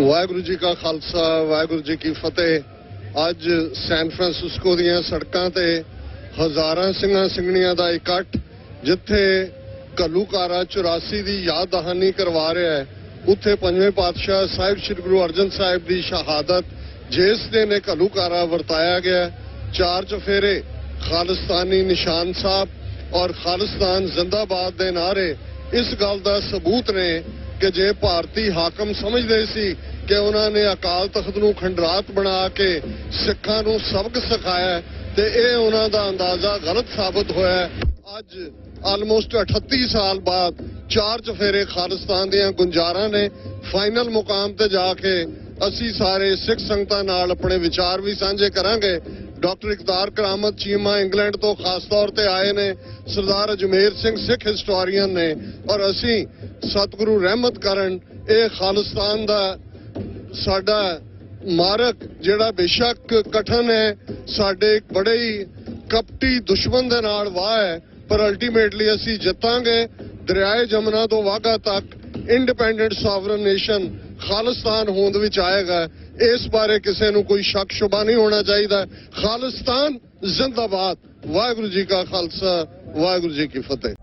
ਵਾਹਿਗੁਰੂ ਜੀ ਕਾ ਖਾਲਸਾ ਵਾਹਿਗੁਰੂ ਜੀ ਕੀ ਫਤਿਹ। ਅੱਜ San Francisco ਦੀਆਂ ਸੜਕਾਂ ਤੇ ਹਜ਼ਾਰਾਂ ਸਿੰਘਾਂ ਸਿੰਘਣੀਆਂ ਦਾ ਇਕੱਠ, ਜਿੱਥੇ ਘੱਲੂਘਾਰਾ 84 ਦੀ ਯਾਦ ਦਹਾਨੀ ਕਰਵਾ ਰਿਹਾ ਹੈ, ਉੱਥੇ ਪੰਜਵੇਂ ਪਾਤਸ਼ਾਹ ਸਾਹਿਬ ਸ੍ਰੀ ਗੁਰੂ ਅਰਜਨ ਸਾਹਿਬ ਦੀ ਸ਼ਹਾਦਤ ਜਿਸ ਦਿਨ ਇਹ ਘੱਲੂਘਾਰਾ ਵਰਤਾਇਆ ਗਿਆ। ਚਾਰ ਚਫੇਰੇ ਖਾਲਿਸਤਾਨੀ ਨਿਸ਼ਾਨ ਸਾਹਿਬ ਔਰ ਖਾਲਿਸਤਾਨ ਜ਼ਿੰਦਾਬਾਦ ਦੇ ਨਾਅਰੇ ਇਸ ਗੱਲ ਦਾ ਸਬੂਤ ਨੇ ਕਿ ਜੇ ਭਾਰਤੀ ਹਾਕਮ ਸਮਝਦੇ ਸੀ ਕਿ ਉਹਨਾਂ ਨੇ ਅਕਾਲ ਤਖਤ ਨੂੰ ਖੰਡਰਾਤ ਬਣਾ ਕੇ ਸਿੱਖਾਂ ਨੂੰ ਸਬਕ ਸਿਖਾਇਆ, ਤੇ ਇਹ ਉਹਨਾਂ ਦਾ ਅੰਦਾਜ਼ਾ ਗਲਤ ਸਾਬਤ ਹੋਇਆ। ਅੱਜ ਆਲਮੋਸਟ 38 ਸਾਲ ਬਾਅਦ ਚਾਰ ਚਫੇਰੇ ਖਾਲਿਸਤਾਨ ਦੀਆਂ ਗੁੰਜਾਰਾਂ ਨੇ ਫਾਈਨਲ ਮੁਕਾਮ ਤੇ ਜਾ ਕੇ ਅਸੀਂ ਸਾਰੇ ਸਿੱਖ ਸੰਗਤਾਂ ਨਾਲ ਆਪਣੇ ਵਿਚਾਰ ਵੀ ਸਾਂਝੇ ਕਰਾਂਗੇ। ਡਾਕਟਰ ਇਕਤਾਰ ਕਰਾਮਤ ਚੀਮਾ ਇੰਗਲੈਂਡ ਤੋਂ ਖਾਸ ਤੌਰ ਤੇ ਆਏ ਨੇ, ਸਰਦਾਰ ਅਜਮੇਰ ਸਿੰਘ ਸਿੱਖ ਹਿਸਟੋਰੀਅਨ ਨੇ, ਔਰ ਅਸੀਂ ਸਤਿਗੁਰੂ ਰਹਿਮਤ ਕਰਨ ਇਹ ਖਾਲਿਸਤਾਨ ਦਾ ਸਾਡਾ ਮਾਰਕ ਜਿਹੜਾ ਬੇਸ਼ੱਕ ਕਠਨ ਹੈ, ਸਾਡੇ ਬੜੇ ਹੀ ਕਪਟੀ ਦੁਸ਼ਮਣ ਦੇ ਨਾਲ ਵਾਹ ਹੈ, ਪਰ ਅਲਟੀਮੇਟਲੀ ਅਸੀਂ ਜਿੱਤਾਂਗੇ। ਦਰਿਆਏ ਜਮਨਾ ਤੋਂ ਵਾਘਾ ਤੱਕ ਇੰਡੀਪੈਂਡੈਂਟ ਸੋਵਰਨ ਨੇਸ਼ਨ ਖਾਲਿਸਤਾਨ ਹੋਂਦ ਵਿੱਚ ਆਏਗਾ। ਇਸ ਬਾਰੇ ਕਿਸੇ ਨੂੰ ਕੋਈ ਸ਼ੱਕ ਸ਼ੁਬਾ ਨਹੀਂ ਹੋਣਾ ਚਾਹੀਦਾ। ਖਾਲਿਸਤਾਨ ਜ਼ਿੰਦਾਬਾਦ। ਵਾਹਿਗੁਰੂ ਜੀ ਕਾ ਖਾਲਸਾ ਵਾਹਿਗੁਰੂ ਜੀ ਕੀ ਫਤਿਹ।